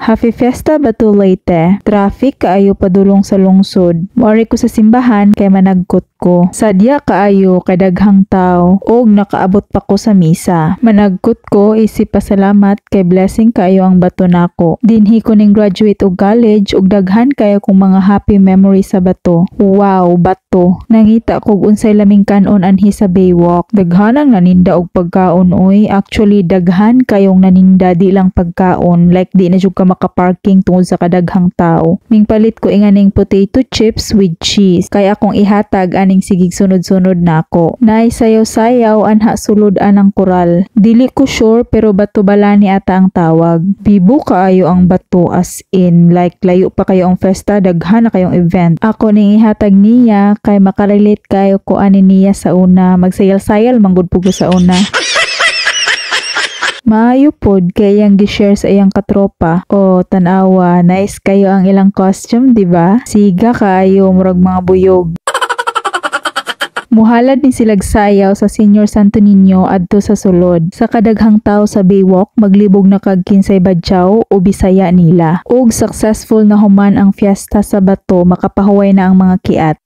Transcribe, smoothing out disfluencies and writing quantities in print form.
Happy Fiesta Batu Leyte. Traffic kaayo padulong sa lungsod. Moari ko sa simbahan kay managkot ko. Sadya kaayo kay daghang tao og nakaabot pa ko sa misa. Managkot ko isip pasalamat kay blessing kaayo ang bato nako. Dinhi ko ning graduate og college ug daghan kayo kong mga happy memory sa bato. Wow, bato. Nangita kog unsay laming kanon anhi sa Baywalk. Daghanang naninda og pagkaon oy. Actually daghan kayong naninda di lang pagkaon, like di na jud ka makaparking tungod sa kadaghang tao. Mingpalit ko inganing potato chips with cheese kay akong ihatag aning sigig sunod-sunod nako. Nay sayaw-sayaw anha sulod anang koral. Dili ko sure pero bato balani ata ang tawag. Bibo kaayo ang bato, as in like layo pa kayo ang festa, daghan na kayong event. Ako ning ihatag niya kay makarelate kayo ko ani niya sa una. Magsayal-sayal manggod pugo sa una. Maayo pod kay yang gi-share sa iyang katropa. O tanawa, nice kayo ang ilang costume, di ba? Siga kayo murag mga buyog. Muhalad ni silag sayaw sa Senior Santo Niño adto sa sulod. Sa kadaghang tao sa Baywalk, maglibog na kag kinsay badyaw o bisaya nila. Og successful na human ang fiesta sa bato, makapahuway na ang mga kiat.